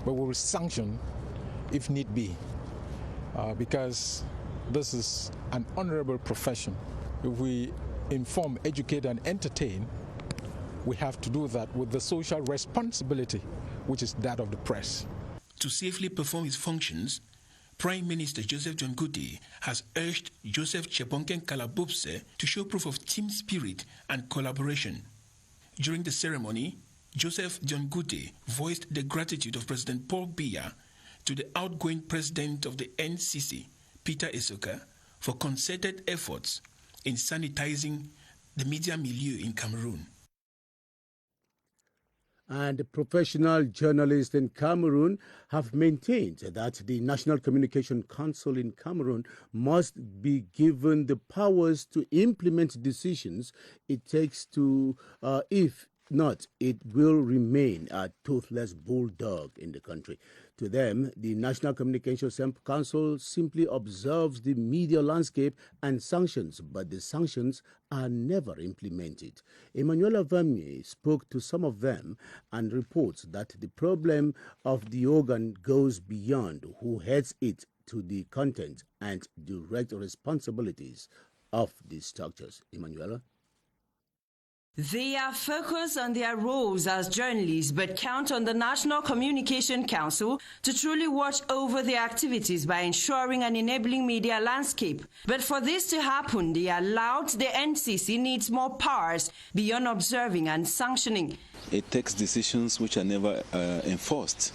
but we will sanction if need be, because this is an honorable profession. If we inform, educate, and entertain, we have to do that with the social responsibility, which is that of the press. To safely perform his functions, Prime Minister Joseph John Goody has urged Joseph Chebonken Kalabobse to show proof of team spirit and collaboration. During the ceremony, Joseph John Goody voiced the gratitude of President Paul Biya to the outgoing president of the NCC, Peter Esoka, for concerted efforts in sanitizing the media milieu in Cameroon. And professional journalists in Cameroon have maintained that the National Communication Council in Cameroon must be given the powers to implement decisions it takes to, if not, it will remain a toothless bulldog in the country. To them, the National Communications Council simply observes the media landscape and sanctions, but the sanctions are never implemented. Emmanuel Avamier spoke to some of them and reports that the problem of the organ goes beyond who heads it to the content and direct responsibilities of these structures. Emmanuel? They are focused on their roles as journalists, but count on the National Communication Council to truly watch over their activities by ensuring an enabling media landscape. But for this to happen, they allowed the NCC needs more powers beyond observing and sanctioning. It takes decisions which are never enforced.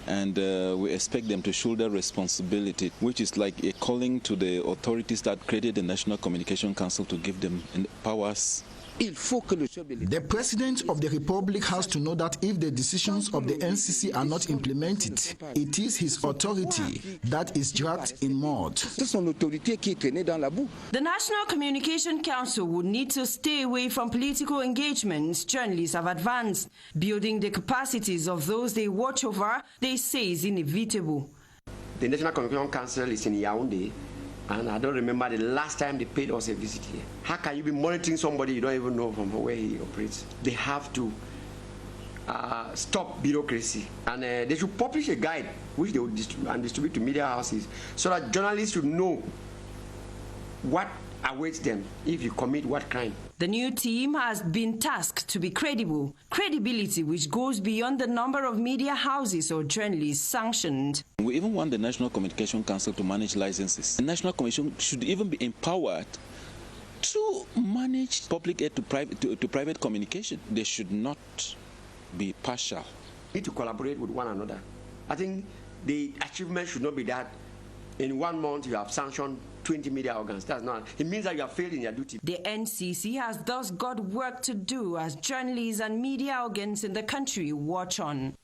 And we expect them to shoulder responsibility, which is like a calling to the authorities that created the National Communication Council to give them powers. The President of the Republic has to know that if the decisions of the NCC are not implemented, it is his authority that is dragged in mud. The National Communication Council would need to stay away from political engagements journalists have advanced. Building the capacities of those they watch over, they say, is inevitable. The National Communication Council is in Yaoundé, and I don't remember the last time they paid us a visit here. How can you be monitoring somebody you don't even know from where he operates? They have to stop bureaucracy, and they should publish a guide which they will distribute to media houses so that journalists should know what awaits them if you commit what crime. The new team has been tasked to be credible, credibility which goes beyond the number of media houses or journalists sanctioned. We even want the National Communication Council to manage licenses. The National Commission should even be empowered to manage public aid to private communication. They should not be partial. We need to collaborate with one another. I think the achievement should not be that in 1 month you have sanctioned 20 media organs. That's not. It means that you have failed in your duty. The NCC has thus got work to do as journalists and media organs in the country watch on.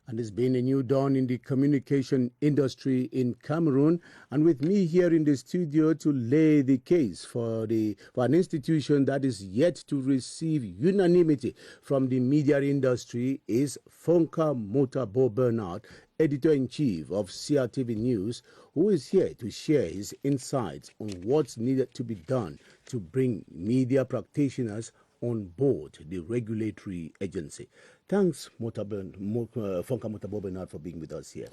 And there's been a new dawn in the communication industry in Cameroon. And with me here in the studio to lay the case for an institution that is yet to receive unanimity from the media industry is Fonka Motabo Bernard, Editor-in-Chief of CRTV News, who is here to share his insights on what's needed to be done to bring media practitioners on board the regulatory agency. Thanks, Fonka Motabo Bernard, for being with us here.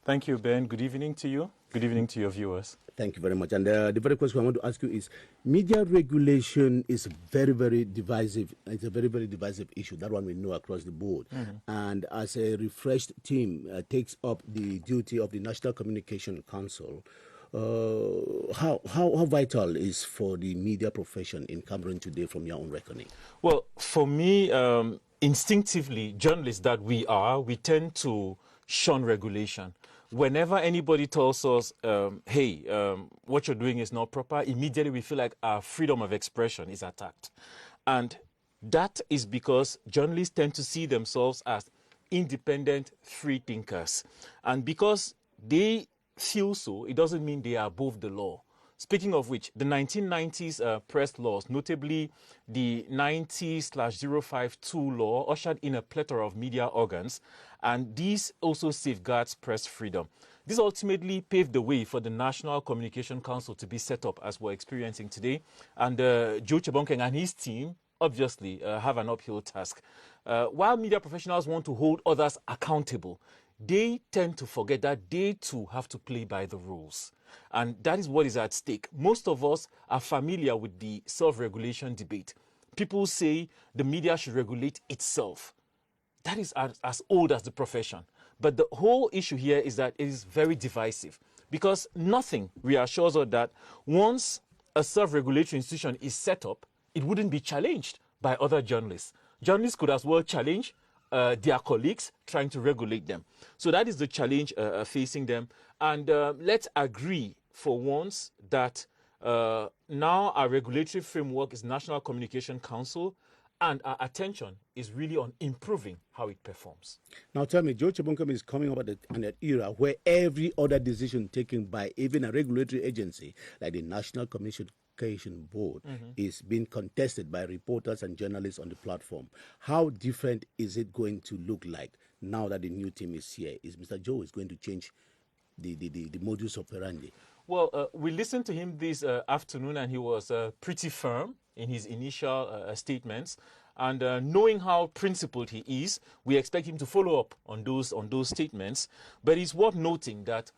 Thank you, Ben. Good evening to you. Good evening to your viewers. Thank you very much. And the very question I want to ask you is, media regulation is very, very divisive. It's a very, very divisive issue. That one we know across the board. And as a refreshed team takes up the duty of the National Communication Council, how vital is for the media profession in Cameroon today from your own reckoning? Well, for me, instinctively, journalists that we are, we tend to shun regulation. Whenever anybody tells us, hey, what you're doing is not proper, immediately we feel like our freedom of expression is attacked. And that is because journalists tend to see themselves as independent free thinkers. And because they feel so, it doesn't mean they are above the law. Speaking of which, the 1990s press laws, notably the 90/052 law, ushered in a plethora of media organs, and these also safeguards press freedom. This ultimately paved the way for the National Communication Council to be set up as we're experiencing today. And Joe Chebonkeng and his team obviously have an uphill task. While media professionals want to hold others accountable, they tend to forget that they too have to play by the rules. And that is what is at stake. Most of us are familiar with the self-regulation debate. People say the media should regulate itself. That is as old as the profession. But the whole issue here is that it is very divisive, because nothing reassures us that once a self-regulatory institution is set up, it wouldn't be challenged by other journalists. Journalists could as well challenge their colleagues trying to regulate them. So that is the challenge facing them. And let's agree for once that now our regulatory framework is National Communication Council, and our attention is really on improving how it performs. Now tell me, Joe Chebonkem is coming up at an era where every other decision taken by even a regulatory agency like the National Communication Board is being contested by reporters and journalists on the platform. How different is it going to look like now that the new team is here? Is Mr. Joe is going to change the modus operandi? Well, we listened to him this afternoon, and he was pretty firm in his initial statements. And knowing how principled he is, we expect him to follow up on those statements. But it's worth noting that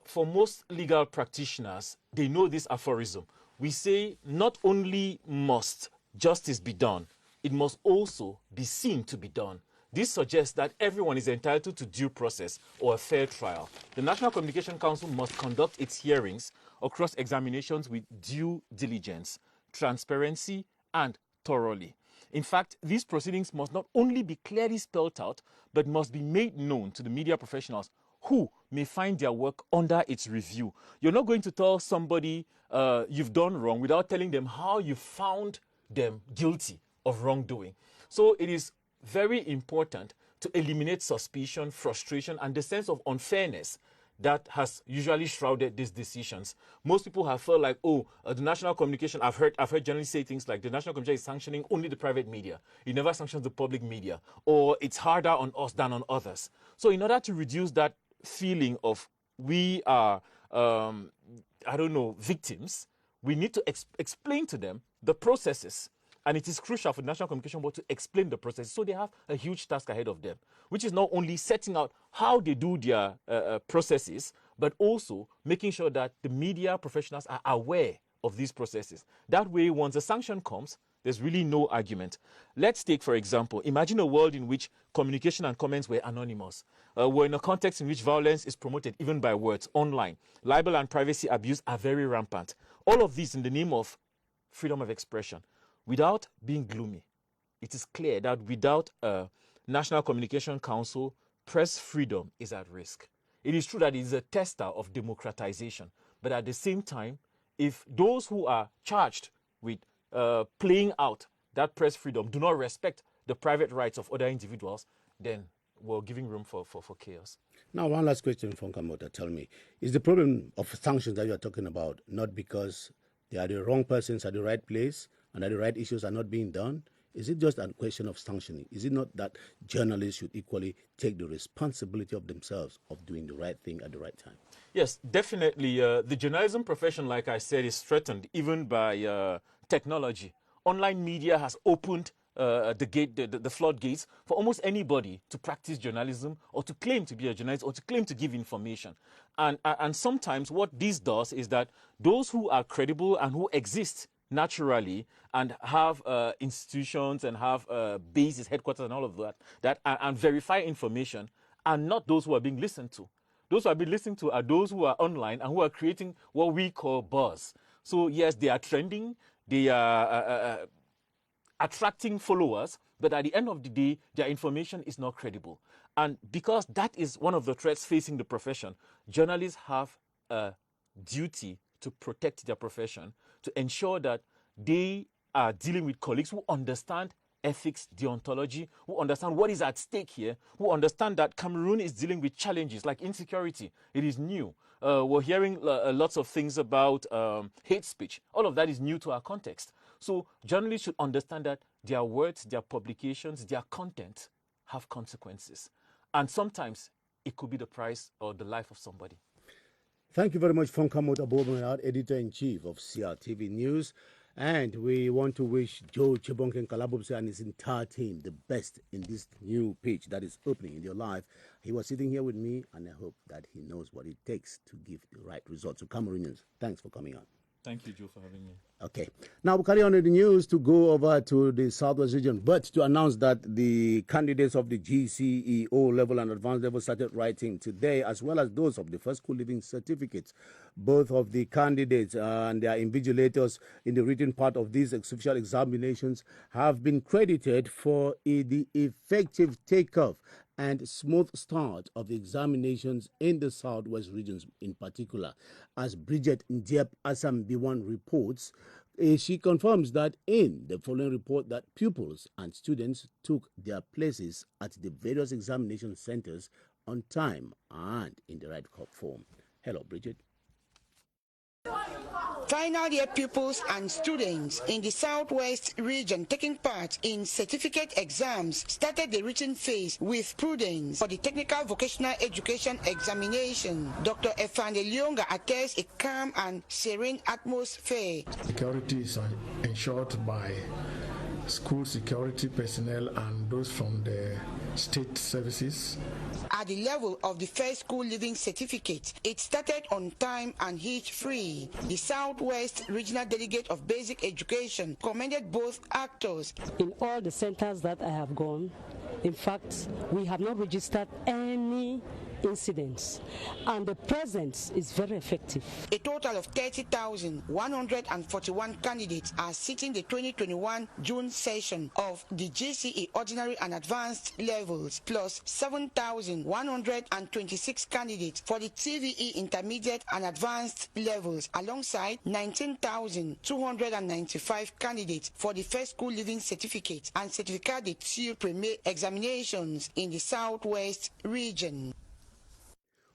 for most legal practitioners, they know this aphorism. We say not only must justice be done, it must also be seen to be done. This suggests that everyone is entitled to due process or a fair trial. The National Communication Council must conduct its hearings or cross-examinations with due diligence, transparency, and thoroughly. In fact, these proceedings must not only be clearly spelled out, but must be made known to the media professionals who may find their work under its review. You're not going to tell somebody you've done wrong without telling them how you found them guilty of wrongdoing. So it is very important to eliminate suspicion, frustration, and the sense of unfairness that has usually shrouded these decisions. Most people have felt like, the National Communication, I've heard journalists say things like the National Communication is sanctioning only the private media. It never sanctions the public media, or it's harder on us than on others. So in order to reduce that feeling of we are, victims, we need to explain to them the processes. And it is crucial for the National Communication Board to explain the process. So they have a huge task ahead of them, which is not only setting out how they do their processes, but also making sure that the media professionals are aware of these processes. That way, once a sanction comes, there's really no argument. Let's take, for example, imagine a world in which communication and comments were anonymous. We're in a context in which violence is promoted even by words online. Libel and privacy abuse are very rampant. All of this in the name of freedom of expression. Without being gloomy, it is clear that without a National Communication Council, press freedom is at risk. It is true that it is a tester of democratization, but at the same time, if those who are charged with playing out that press freedom do not respect the private rights of other individuals, then we're giving room for chaos. Now, one last question from Kamota. Tell me, is the problem of sanctions that you're talking about not because they are the wrong persons at the right place and that the right issues are not being done? Is it just a question of sanctioning? Is it not that journalists should equally take the responsibility of themselves of doing the right thing at the right time? Yes, definitely. The journalism profession, like I said, is threatened even by technology. Online media has opened the floodgates for almost anybody to practice journalism or to claim to be a journalist or to claim to give information. And sometimes what this does is that those who are credible and who exist naturally and have institutions and have bases, headquarters and all of that and verify information are not those who are being listened to. Those who are being listened to are those who are online and who are creating what we call buzz. So yes, they are trending, they are attracting followers, but at the end of the day, their information is not credible. And because that is one of the threats facing the profession, journalists have a duty to protect their profession, to ensure that they are dealing with colleagues who understand ethics, deontology, who understand what is at stake here, who understand that Cameroon is dealing with challenges like insecurity. It is new. We're hearing lots of things about hate speech. All of that is new to our context. So journalists should understand that their words, their publications, their content have consequences. And sometimes it could be the price or the life of somebody. Thank you very much, Fonkamot Abobenard, Editor-in-Chief of CRTV News. And we want to wish Joe Chebonken Kalabubse and his entire team the best in this new page that is opening in your life. He was sitting here with me, and I hope that he knows what it takes to give the right results to Cameroonians. Thanks for coming on. Thank you, Joe, for having me. Okay. Now we'll carry on with the news to go over to the Southwest region, but to announce that the candidates of the GCE O-level and advanced level started writing today, as well as those of the first school living certificates. Both of the candidates and their invigilators in the written part of these official examinations have been credited for the effective takeoff and smooth start of the examinations in the Southwest regions in particular. As BrigadeAntiSardinard reports, she confirms that in the following report that pupils and students took their places at the various examination centers on time and in the right form. Hello, Bridget. Final year pupils and students in the Southwest region taking part in certificate exams started the written phase with prudence for the technical vocational education examination. Dr. Efande Lyonga attests a calm and serene atmosphere. Security is ensured by school security personnel and those from the state services. At the level of the first school living certificate, it started on time and hitch-free. The Southwest Regional Delegate of Basic Education commended both actors. In all the centers that I have gone, in fact, we have not registered any incidents, and the presence is very effective. A total of 30,141 candidates are sitting the 2021 June session of the GCE ordinary and advanced levels, plus 7,126 candidates for the TVE intermediate and advanced levels, alongside 19,295 candidates for the first school living certificate and certificate de tir premier examinations in the Southwest region.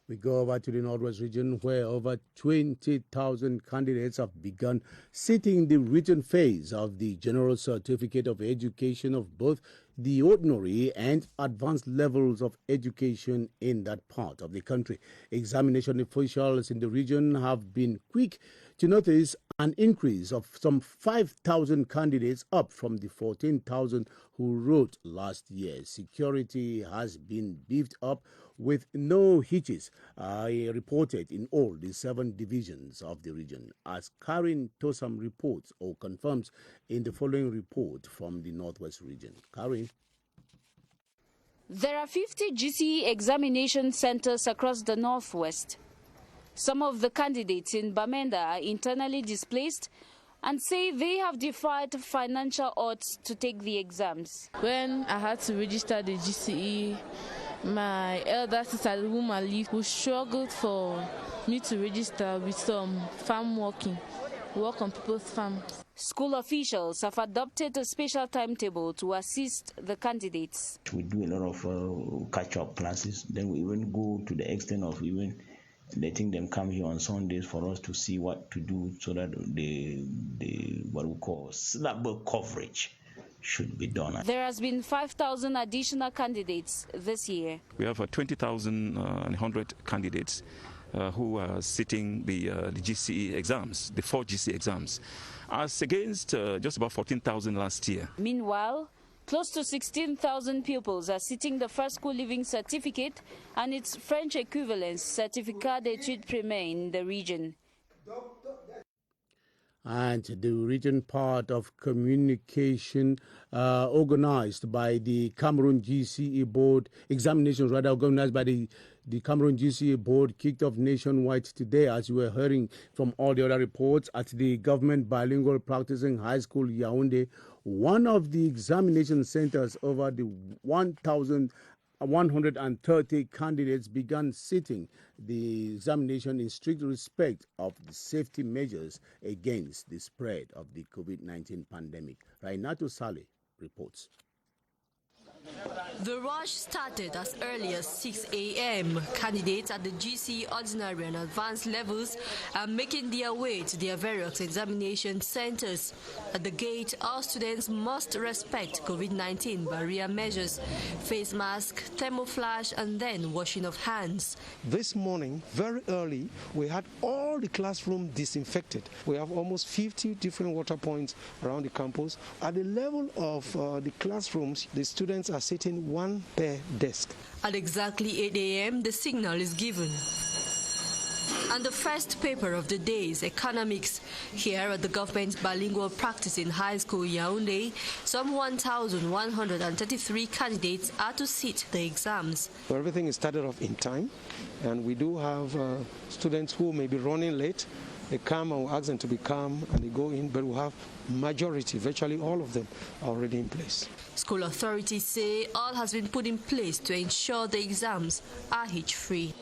We go over to the Northwest region, where over 20,000 candidates have begun sitting the written phase of the General Certificate of Education of both the ordinary and advanced levels of education in that part of the country. Examination officials in the region have been quick to notice an increase of some 5,000 candidates, up from the 14,000 who wrote last year. Security has been beefed up with no hitches reported in all the 7 divisions of the region, as Karin Tosam reports or confirms in the following report from the Northwest region. Karin. There are 50 GCE examination centers across the Northwest. Some of the candidates in Bamenda are internally displaced and say they have defied financial odds to take the exams. When I had to register the GCE, my elder sister, whom I live, who struggled for me to register with some farm work on people's farms. School officials have adopted a special timetable to assist the candidates. We do a lot of catch-up classes. Then we even go to the extent of even letting them come here on Sundays for us to see what to do, so that the what we call syllable coverage should be done. There has been 5,000 additional candidates this year. We have 20,100 candidates who are sitting the GCE exams, the 4 GCE exams, as against just about 14,000 last year. Meanwhile, close to 16,000 pupils are sitting the first school living certificate and its French equivalent, Certificat d'études primaires, in the region. And the region part of communication organized by the Cameroon GCE board, examinations rather organized by the Cameroon GCE board, kicked off nationwide today, as you were hearing from all the other reports, at the government bilingual practicing high school Yaoundé. One of the examination centers, over the 1,130 candidates began sitting the examination in strict respect of the safety measures against the spread of the COVID-19 pandemic. Rainato Saleh reports. The rush started as early as 6 a.m. Candidates at the GC ordinary and advanced levels are making their way to their various examination centers. At the gate, all students must respect COVID-19 barrier measures, face mask, thermoflash, and then washing of hands. This morning, very early, we had all the classrooms disinfected. We have almost 50 different water points around the campus. At the level of the classrooms, the students are sitting one per desk. At exactly 8 a.m., the signal is given. And the first paper of the day is economics. Here at the government's bilingual practice in high school Yaoundé, some 1,133 candidates are to sit the exams. So everything is started off in time, and we do have students who may be running late. They come and we ask them to be calm and they go in, but we have majority, virtually all of them, are already in place. School authorities say all has been put in place to ensure the exams are hitch-free.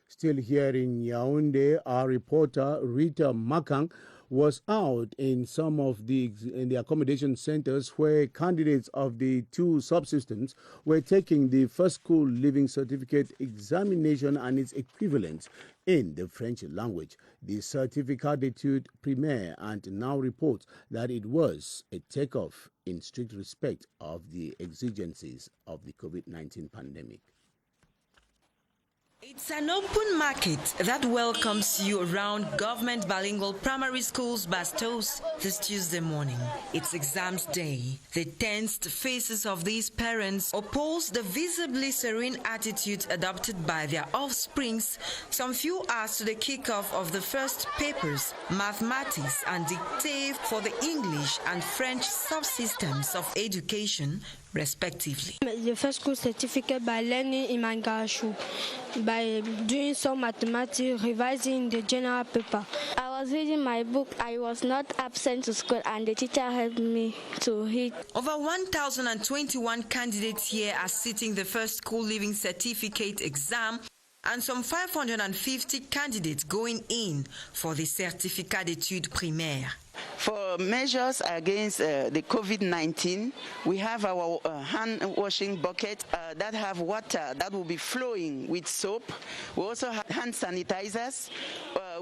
Still here in Yaoundé, our reporter Rita Makang was out in some of the accommodation centers where candidates of the two subsystems were taking the first school living certificate examination and its equivalent in the French language, the Certificat d'études primaires, and now reports that it was a takeoff in strict respect of the exigencies of the COVID-19 pandemic. It's an open market that welcomes you around government bilingual primary schools Bastos this Tuesday morning. It's exams day. The tensed faces of these parents oppose the visibly serene attitude adopted by their offsprings some few hours to the kickoff of the first papers, mathematics and dictate for the English and French subsystems of education, respectively. The first school certificate by learning in Mangashu, by doing some mathematics, revising the general paper. I was reading my book. I was not absent to school and the teacher helped me to read. Over 1,021 candidates here are sitting the first school living certificate exam and some 550 candidates going in for the Certificat d'études primaires. For measures against the COVID-19, we have our hand washing bucket that have water that will be flowing with soap. We also have hand sanitizers.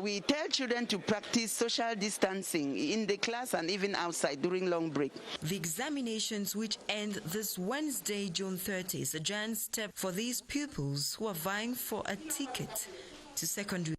We tell children to practice social distancing in the class and even outside during long break. The examinations, which end this Wednesday, June 30, is a giant step for these pupils who are vying for a ticket to secondary.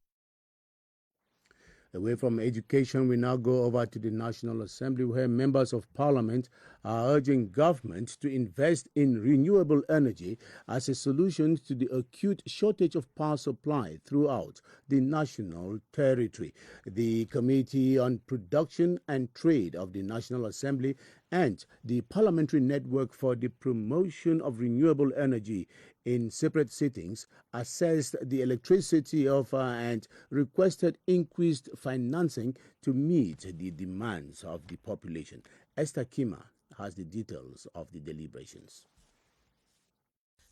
Away from education, we now go over to the National Assembly, where members of Parliament are urging government to invest in renewable energy as a solution to the acute shortage of power supply throughout the national territory. The Committee on Production and Trade of the National Assembly and the Parliamentary Network for the Promotion of Renewable Energy in separate sittings assessed the electricity offer and requested increased financing to meet the demands of the population. Esther Kmer has the details of the deliberations.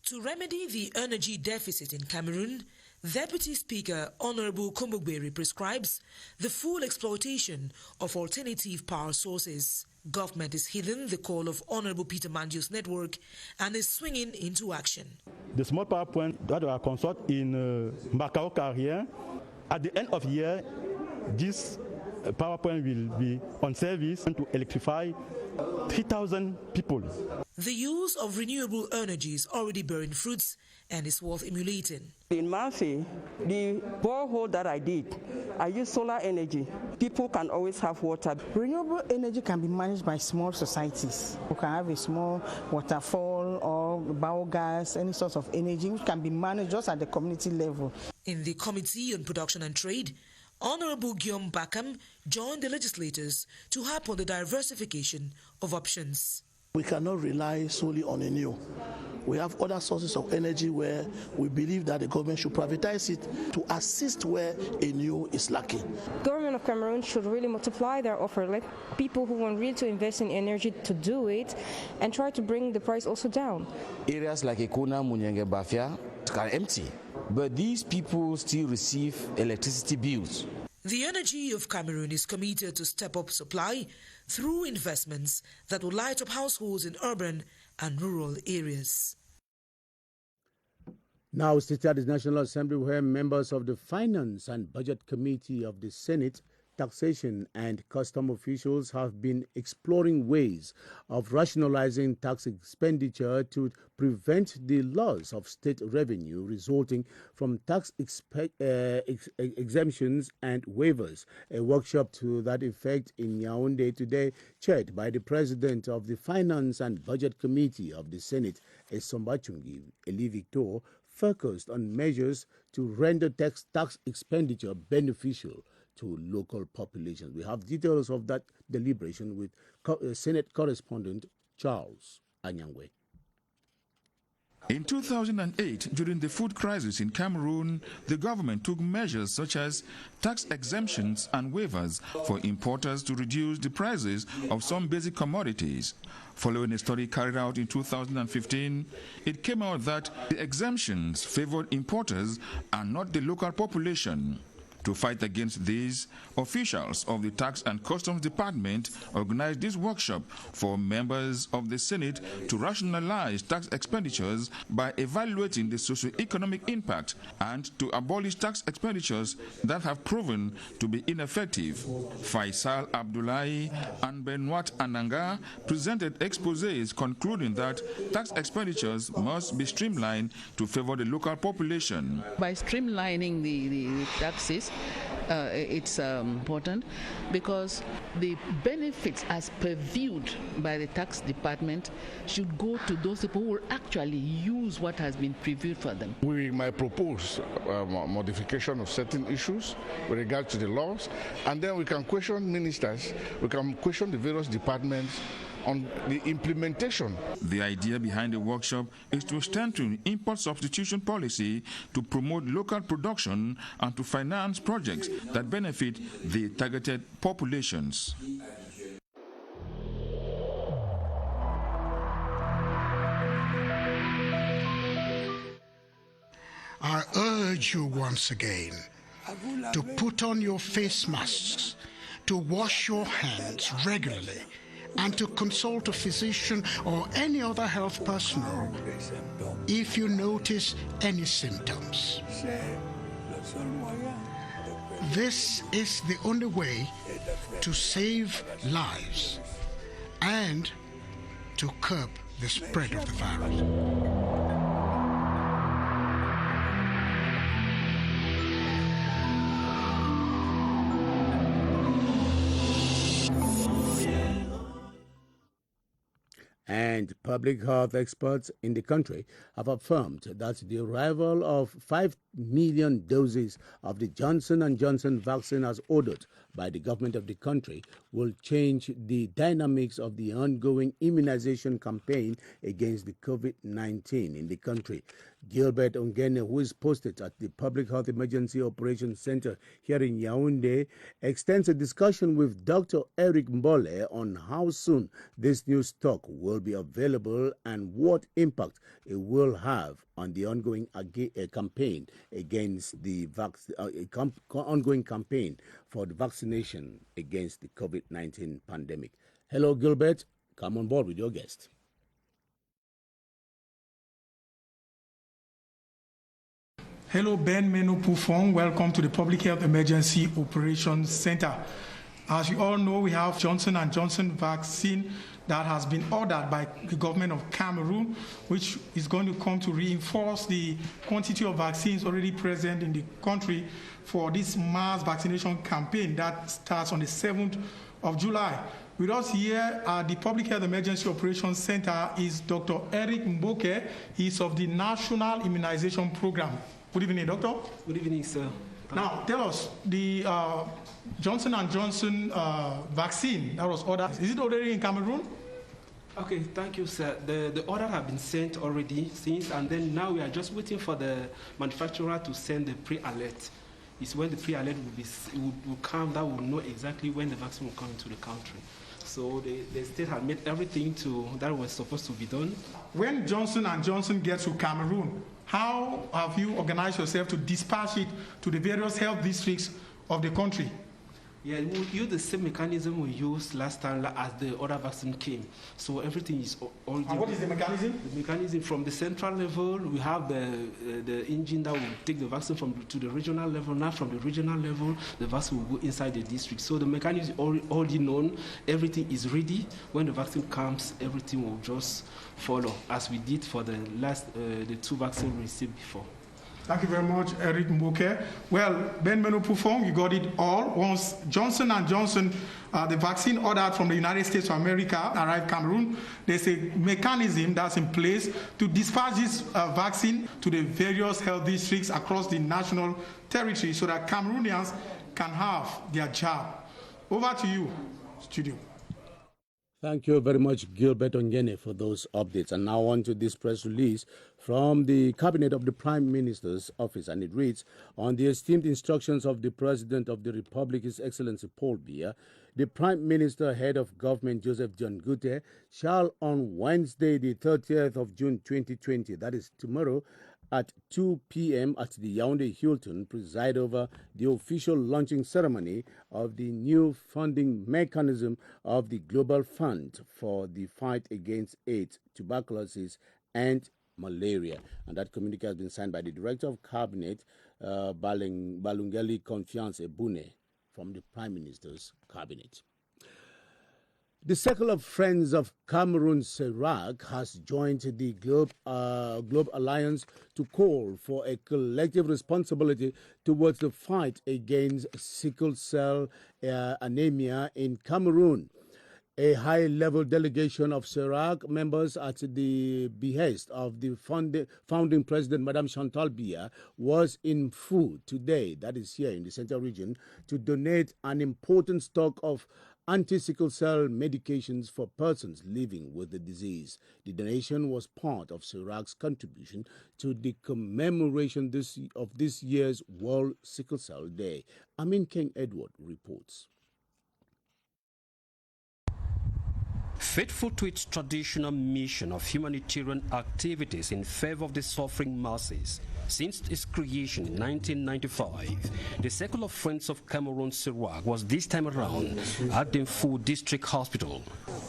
To remedy the energy deficit in Cameroon, Deputy Speaker Honorable Kombogberi prescribes the full exploitation of alternative power sources. Government is heeding the call of Honorable Peter Mandio's network and is swinging into action. The small power plant that are constructed in Macao Carrière, at the end of the year, this power plant will be on service to electrify 3,000 people. The use of renewable energy is already bearing fruits and is worth emulating. In Murphy, the borehole that I did, I use solar energy. People can always have water. Renewable energy can be managed by small societies. You can have a small waterfall or biogas, any sort of energy which can be managed just at the community level. In the Committee on Production and Trade, Honorable Guillaume Bakam joined the legislators to harp on the diversification of options. We cannot rely solely on a new. We have other sources of energy where we believe that the government should privatize it to assist where a new is lacking. Government of Cameroon should really multiply their offer, let people who want really to invest in energy to do it and try to bring the price also down. Areas like Ekuna, Munyenge, Bafia are empty, but these people still receive electricity bills. The energy of Cameroon is committed to step up supply through investments that will light up households in urban and rural areas. Now, seated at the National Assembly, where members of the Finance and Budget Committee of the Senate, taxation and custom officials have been exploring ways of rationalizing tax expenditure to prevent the loss of state revenue resulting from tax exemptions and waivers. A workshop to that effect in Yaoundé today, chaired by the President of the Finance and Budget Committee of the Senate, Esombachungi Eli Victor, focused on measures to render tax expenditure beneficial to local populations. We have details of that deliberation with Senate correspondent Charles Anyangwe. In 2008, during the food crisis in Cameroon, the government took measures such as tax exemptions and waivers for importers to reduce the prices of some basic commodities. Following a study carried out in 2015, it came out that the exemptions favored importers and not the local population. To fight against these, officials of the Tax and Customs Department organized this workshop for members of the Senate to rationalize tax expenditures by evaluating the socio-economic impact and to abolish tax expenditures that have proven to be ineffective. Faisal Abdullahi and Benoit Ananga presented exposés concluding that tax expenditures must be streamlined to favor the local population. By streamlining the taxes, it's important because the benefits as previewed by the tax department should go to those people who will actually use what has been previewed for them. We might propose modification of certain issues with regard to the laws, and then we can question ministers, we can question the various departments on the implementation. The idea behind the workshop is to strengthen import substitution policy to promote local production and to finance projects that benefit the targeted populations. I urge you once again to put on your face masks, to wash your hands regularly, and to consult a physician or any other health personnel if you notice any symptoms. This is the only way to save lives and to curb the spread of the virus. And public health experts in the country have affirmed that the arrival of 5 million doses of the Johnson & Johnson vaccine as ordered by the government of the country will change the dynamics of the ongoing immunization campaign against the COVID-19 in the country. Gilbert Ongene, who is posted at the Public Health Emergency Operations Center here in Yaoundé, extends a discussion with Dr. Eric Mbole on how soon this new stock will be available and what impact it will have on the ongoing campaign against the ongoing campaign for the vaccination against the COVID-19 pandemic. Hello, Gilbert. Come on board with your guest. Hello, Ben Meno-Poufong. Welcome to the Public Health Emergency Operations Center. As you all know, we have Johnson & Johnson vaccine that has been ordered by the government of Cameroon, which is going to come to reinforce the quantity of vaccines already present in the country for this mass vaccination campaign that starts on the 7th of July. With us here at the Public Health Emergency Operations Center is Dr. Eric Mboke. He's of the National Immunization Program. Good evening, Doctor. Good evening, sir. Now, tell us, the Johnson & Johnson vaccine that was ordered, is it already in Cameroon? Okay, thank you, sir. The order has been sent already since, and then now we are just waiting for the manufacturer to send the pre-alert. It's when the pre-alert will come that we'll know exactly when the vaccine will come into the country. So the state had made everything that was supposed to be done. When Johnson & Johnson gets to Cameroon, how have you organized yourself to dispatch it to the various health districts of the country? Yeah, we use the same mechanism we used last time as the other vaccine came. So everything is already... And what is the mechanism? The mechanism from the central level, we have the engine that will take the vaccine to the regional level. Now from the regional level, the vaccine will go inside the district. So the mechanism is already known. Everything is ready. When the vaccine comes, everything will just follow, as we did for the two vaccines we received before. Thank you very much, Eric Mboke. Well, Ben Menopufong, you got it all. Once Johnson & Johnson, the vaccine ordered from the United States of America, arrived Cameroon, there's a mechanism that's in place to dispatch this vaccine to the various health districts across the national territory so that Cameroonians can have their jab. Over to you, studio. Thank you very much, Gilbert Ongene, for those updates. And now on to this press release from the Cabinet of the Prime Minister's Office, and it reads, on the esteemed instructions of the President of the Republic, His Excellency Paul Biya, the Prime Minister, Head of Government, Joseph John Gute, shall on Wednesday, the 30th of June 2020, that is tomorrow, at 2 p.m. at the Yaoundé Hilton, preside over the official launching ceremony of the new funding mechanism of the Global Fund for the fight against AIDS, tuberculosis, and malaria. And that communique has been signed by the Director of Cabinet, Balungeli Confiance Ebune, from the Prime Minister's Cabinet. The Circle of Friends of Cameroon, CERAC, has joined the Globe Alliance to call for a collective responsibility towards the fight against sickle cell anemia in Cameroon. A high-level delegation of CERAC members at the behest of the founding president, Madame Chantal Biya, was in Fou today, that is here in the Central Region, to donate an important stock of anti-sickle cell medications for persons living with the disease. The donation was part of CERAC's contribution to the commemoration of this year's World Sickle Cell Day. Amin King Edward reports. Faithful to its traditional mission of humanitarian activities in favor of the suffering masses, since its creation in 1995, the Circle of Friends of Cameroon, CERAC, was this time around at the Fou District Hospital.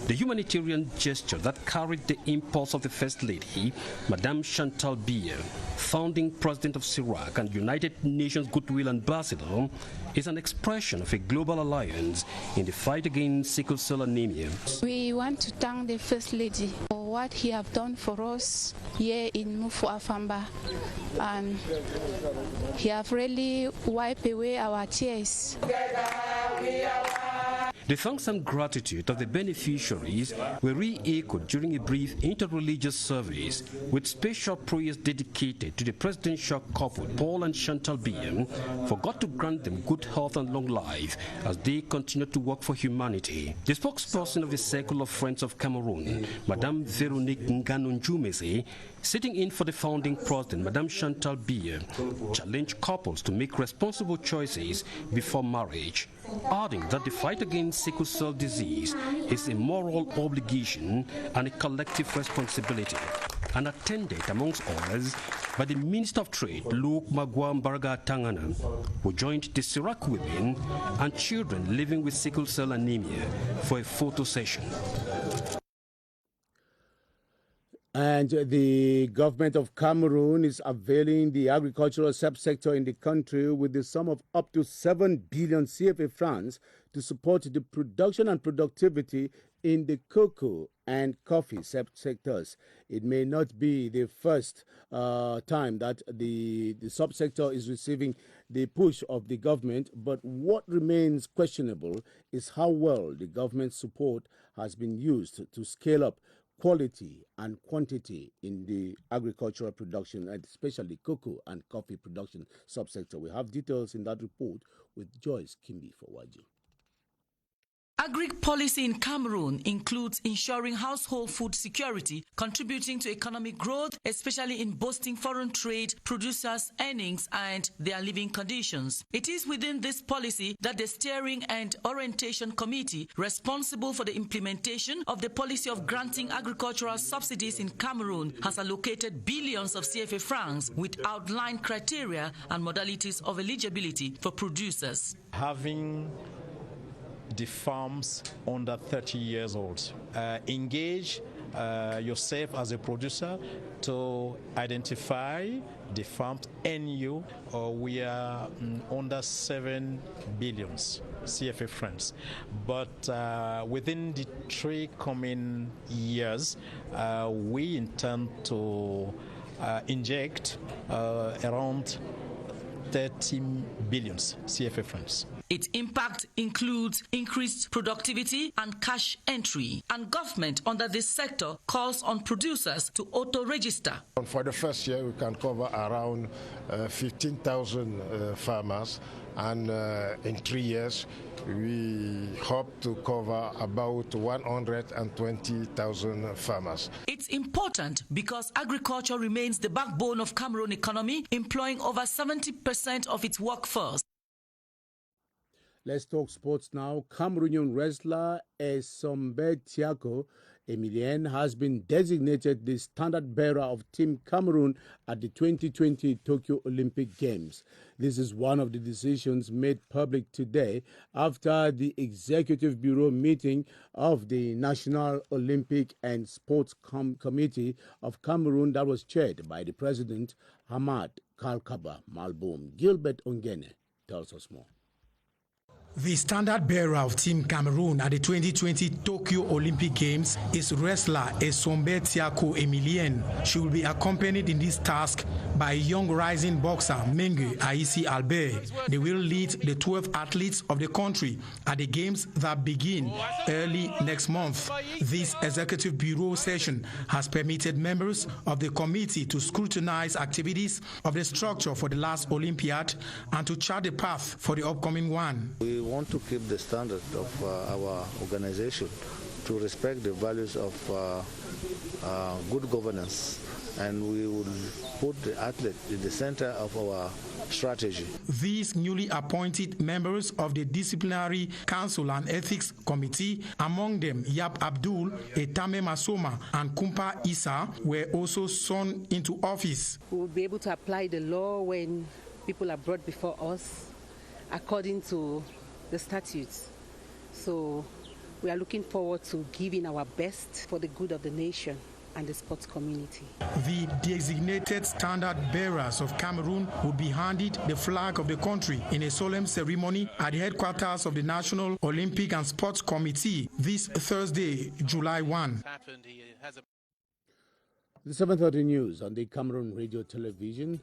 The humanitarian gesture that carried the impulse of the First Lady, Madame Chantal Biya, founding president of CERAC and United Nations Goodwill Ambassador, is an expression of a global alliance in the fight against sickle cell anemia. We want to thank the First Lady for what he have done for us here in Mufu Afamba, and he have really wiped away our tears. The thanks and gratitude of the beneficiaries were re-echoed during a brief interreligious service with special prayers dedicated to the presidential couple, Paul and Chantal Biya, for God to grant them good health and long life as they continue to work for humanity. The spokesperson of the Circle of Friends of Cameroon, Madame Veronique Nganonjumese, sitting in for the founding president, Madame Chantal Biya, challenged couples to make responsible choices before marriage, adding that the fight against sickle cell disease is a moral obligation and a collective responsibility, and attended, amongst others, by the Minister of Trade, Luke Magua Tangana, who joined the CERAC women and children living with sickle cell anemia for a photo session. And the government of Cameroon is availing the agricultural subsector in the country with the sum of up to 7 billion CFA francs to support the production and productivity in the cocoa and coffee sectors. It may not be the first time that the subsector is receiving the push of the government, but what remains questionable is how well the government's support has been used to scale up quality and quantity in the agricultural production, and especially cocoa and coffee production subsector. We have details in that report with Joyce Kimbi for YG. Agric policy in Cameroon includes ensuring household food security, contributing to economic growth, especially in boosting foreign trade, producers' earnings, and their living conditions. It is within this policy that the Steering and Orientation Committee, responsible for the implementation of the policy of granting agricultural subsidies in Cameroon, has allocated billions of CFA francs with outlined criteria and modalities of eligibility for producers. Having the farms under 30 years old. Engage yourself as a producer to identify the farms NU. We are under 7 billion CFA francs, but within the 3 coming years, we intend to inject around 30 billion CFA francs. Its impact includes increased productivity and cash entry, and government under this sector calls on producers to auto-register. For the first year, we can cover around 15,000 farmers, and in 3 years, we hope to cover about 120,000 farmers. It's important because agriculture remains the backbone of Cameroon economy, employing over 70% of its workforce. Let's talk sports now. Cameroonian wrestler Esombe Tiako Emilien has been designated the standard bearer of Team Cameroon at the 2020 Tokyo Olympic Games. This is one of the decisions made public today after the Executive Bureau meeting of the National Olympic and Sports Committee of Cameroon that was chaired by the President Hamad Kalkaba Malboum. Gilbert Ongene tells us more. The standard bearer of Team Cameroon at the 2020 Tokyo Olympic Games is wrestler Esombe Tiako Emilien. She will be accompanied in this task by young rising boxer Mengue Aïssi Albert. They will lead the 12 athletes of the country at the games that begin early next month. This Executive Bureau session has permitted members of the committee to scrutinize activities of the structure for the last Olympiad and to chart the path for the upcoming one. We want to keep the standard of our organization, to respect the values of good governance, and we will put the athlete in the center of our strategy. These newly appointed members of the Disciplinary Council and Ethics Committee, among them Yap Abdul, Etame Masoma, and Kumpa Issa, were also sworn into office. We will be able to apply the law when people are brought before us according to the statutes. So we are looking forward to giving our best for the good of the nation and the sports community. The designated standard bearers of Cameroon will be handed the flag of the country in a solemn ceremony at the headquarters of the National Olympic and Sports Committee this Thursday, July 1. The 7:30 news on the Cameroon Radio Television.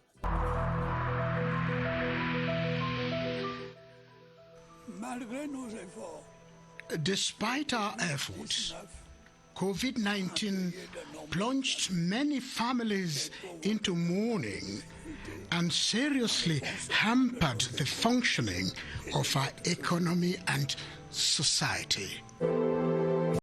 Despite our efforts, COVID-19 plunged many families into mourning and seriously hampered the functioning of our economy and society.